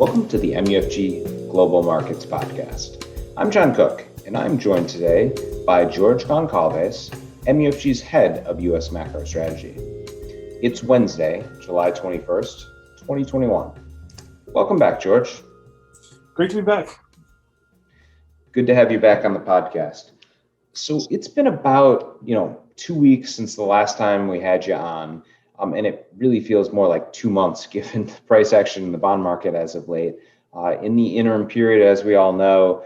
Welcome to the MUFG Global Markets Podcast. I'm John Cook, and I'm joined today by George Goncalves, MUFG's Head of U.S. Macro Strategy. It's Wednesday, July 21st, 2021. Welcome back, George. Great to be back. Good to have you back on the podcast. So it's been about, 2 weeks since the last time we had you on. And it really feels more like 2 months given the price action in the bond market as of late. In the interim period, as we all know,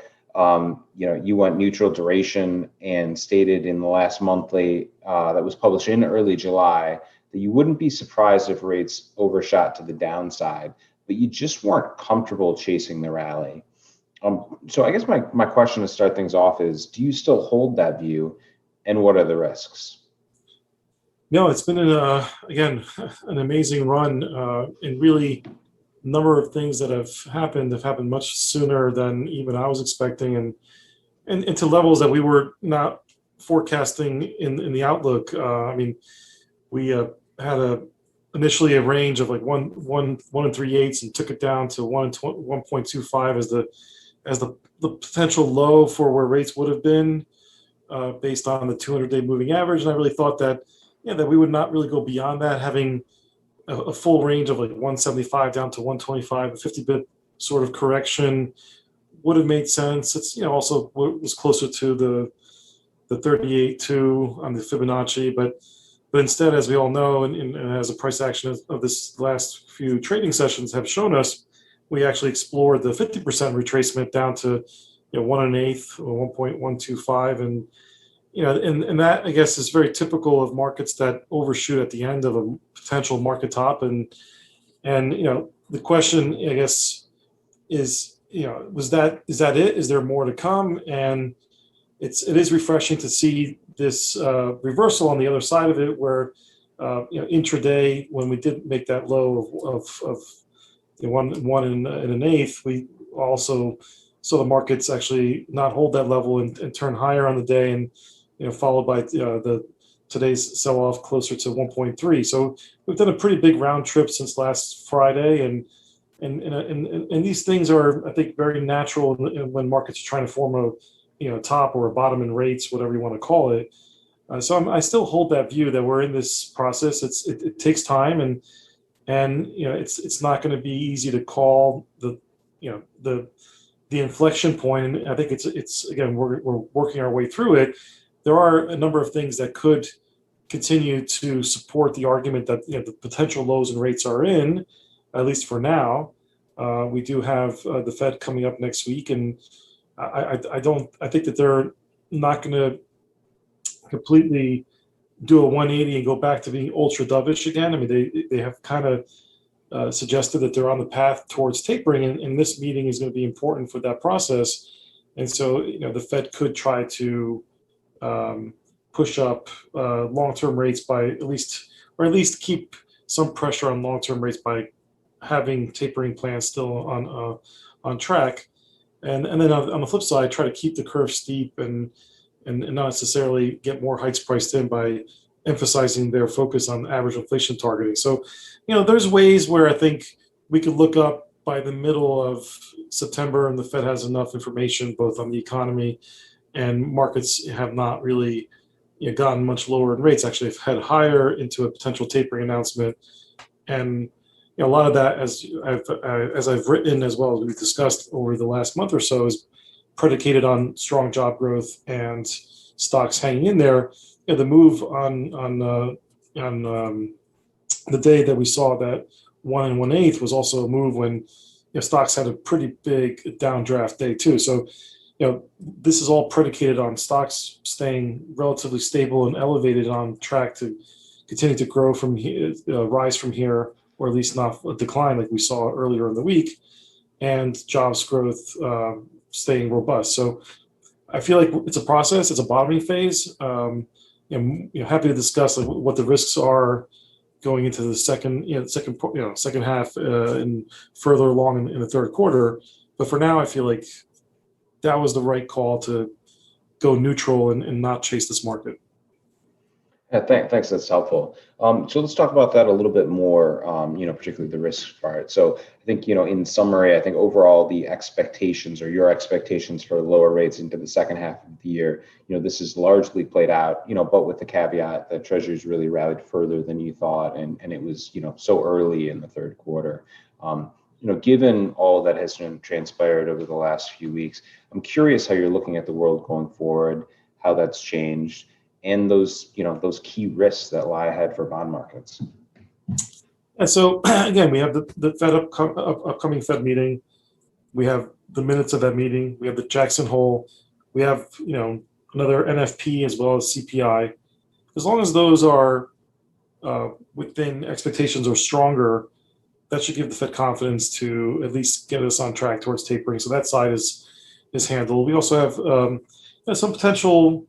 you went neutral duration and stated in the last monthly that was published in early July that you wouldn't be surprised if rates overshot to the downside, but you just weren't comfortable chasing the rally. So I guess my question to start things off is, do you still hold that view, and what are the risks? No, it's been an amazing run, and really a number of things that have happened much sooner than even I was expecting, and to levels that we were not forecasting in the outlook. We had initially a range of like one and 3/8 and took it down to 1.25 as the potential low for where rates would have been based on the 200-day moving average. And I really thought that we would not really go beyond that, having a full range of like 175 down to 125, a 50-bip sort of correction would have made sense. It's also was closer to the 38.2 on the Fibonacci, but instead, as we all know, and as the price action of this last few trading sessions have shown us, we actually explored the 50% retracement down to 1 1/8 or 1.125, and that, I guess, is very typical of markets that overshoot at the end of a potential market top. And the question, I guess, is is that it? Is there more to come? And it is refreshing to see this reversal on the other side of it, where intraday, when we did make that low of 1 1/8, we also saw the markets actually not hold that level and turn higher on the day, and followed by today's sell-off closer to 1.3. So we've done a pretty big round trip since last Friday, and these things are, I think, very natural when markets are trying to form a top or a bottom in rates, whatever you want to call it. So I still hold that view that we're in this process. It takes time, and it's not going to be easy to call the inflection point. And I think it's again, we're working our way through it. There are a number of things that could continue to support the argument that the potential lows in rates are in, at least for now. We do have the Fed coming up next week, and I think that they're not going to completely do a 180 and go back to being ultra dovish again. I mean, they have kind of suggested that they're on the path towards tapering, and this meeting is going to be important for that process. And so, the Fed could try to push up long-term rates by at least keep some pressure on long-term rates by having tapering plans still on track, and then on the flip side, try to keep the curve steep and not necessarily get more hikes priced in by emphasizing their focus on average inflation targeting. So, there's ways where I think we could look up by the middle of September, and the Fed has enough information both on the economy, and markets have not really gotten much lower in rates. Actually, have head higher into a potential tapering announcement, and a lot of that, as I've written as well as we've discussed over the last month or so, is predicated on strong job growth and stocks hanging in there. The move on the day that we saw that 1 1/8 was also a move when stocks had a pretty big downdraft day too. So this is all predicated on stocks staying relatively stable and elevated, on track to continue to grow from here, rise from here, or at least not a decline like we saw earlier in the week, and jobs growth staying robust. So I feel like it's a process. It's a bottoming phase. Happy to discuss what the risks are going into the second half and further along in the third quarter. But for now, I feel like that was the right call to go neutral and not chase this market. Yeah, thanks. That's helpful. So let's talk about that a little bit more, particularly the risk part. So I think, in summary, I think overall the expectations or your expectations for lower rates into the second half of the year, this is largely played out, but with the caveat that Treasuries really rallied further than you thought. And it was, so early in the third quarter. Given all that has transpired over the last few weeks, I'm curious how you're looking at the world going forward, how that's changed, and those key risks that lie ahead for bond markets. And so again, we have the Fed upcoming Fed meeting. We have the minutes of that meeting. We have the Jackson Hole. We have another NFP as well as CPI. As long as those are within expectations or stronger, that should give the Fed confidence to at least get us on track towards tapering. So that side is handled. We also have some potential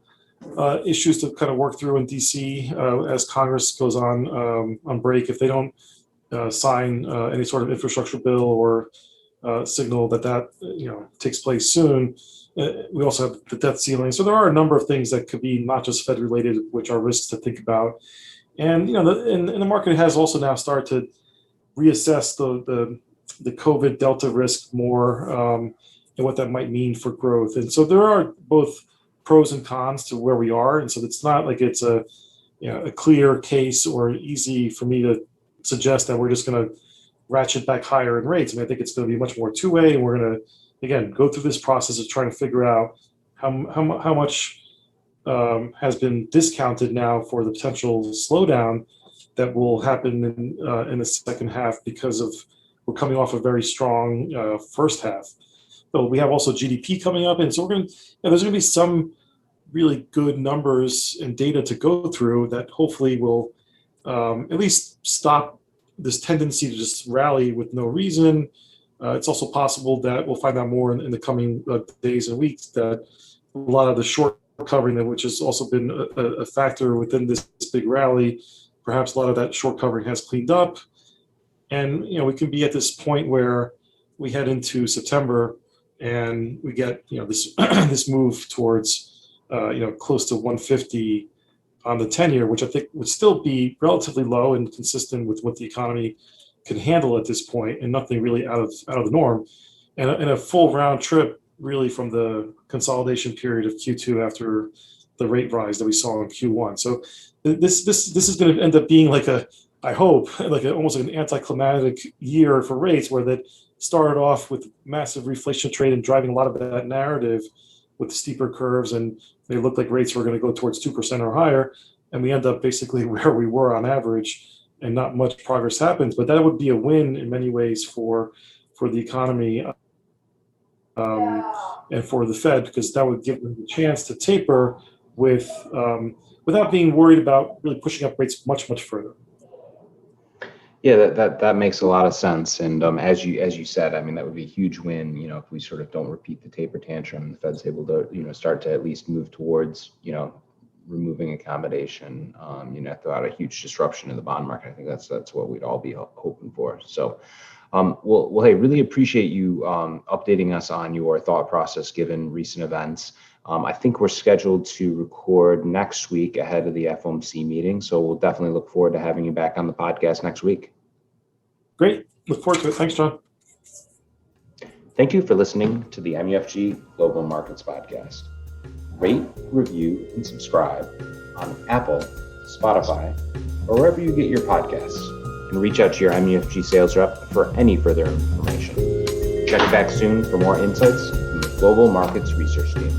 issues to kind of work through in DC as Congress goes on break. If they don't sign any sort of infrastructure bill or signal that takes place soon, we also have the debt ceiling. So there are a number of things that could be not just Fed related, which are risks to think about. And the market has also now started to reassess the COVID Delta risk more and what that might mean for growth. And so there are both pros and cons to where we are, and so it's not like it's a clear case or easy for me to suggest that we're just going to ratchet back higher in rates. I mean, I think it's going to be much more two-way, and we're going to again go through this process of trying to figure out how much has been discounted now for the potential slowdown that will happen in the second half because of we're coming off a very strong first half. So we have also GDP coming up, and so there's going to be some really good numbers and data to go through that hopefully will at least stop this tendency to just rally with no reason. It's also possible that we'll find out more in the coming days and weeks that a lot of the short covering, which has also been a factor within this big rally, perhaps a lot of that short covering has cleaned up, and we can be at this point where we head into September and we get this this move towards close to 150 on the 10-year, which I think would still be relatively low and consistent with what the economy can handle at this point, and nothing really out of the norm, and a full round trip really from the consolidation period of Q2 after the rate rise that we saw in Q1. So this is going to end up being I hope almost like an anticlimactic year for rates, where that started off with massive reflation trade and driving a lot of that narrative with steeper curves, and they looked like rates were going to go towards 2% or higher, and we end up basically where we were on average, and not much progress happens. But that would be a win in many ways for the economy and for the Fed, because that would give them the chance to taper without being worried about really pushing up rates much further. Yeah, that makes a lot of sense. And as you said, I mean, that would be a huge win, if we sort of don't repeat the taper tantrum, the Fed's able to, start to at least move towards, removing accommodation, without a huge disruption in the bond market. I think that's what we'd all be hoping for. So, well, hey, really appreciate you updating us on your thought process given recent events. I think we're scheduled to record next week ahead of the FOMC meeting. So we'll definitely look forward to having you back on the podcast next week. Great. Look forward to it. Thanks, John. Thank you for listening to the MUFG Global Markets Podcast. Rate, review, and subscribe on Apple, Spotify, or wherever you get your podcasts. And reach out to your MUFG sales rep for any further information. Check back soon for more insights from the Global Markets Research Team.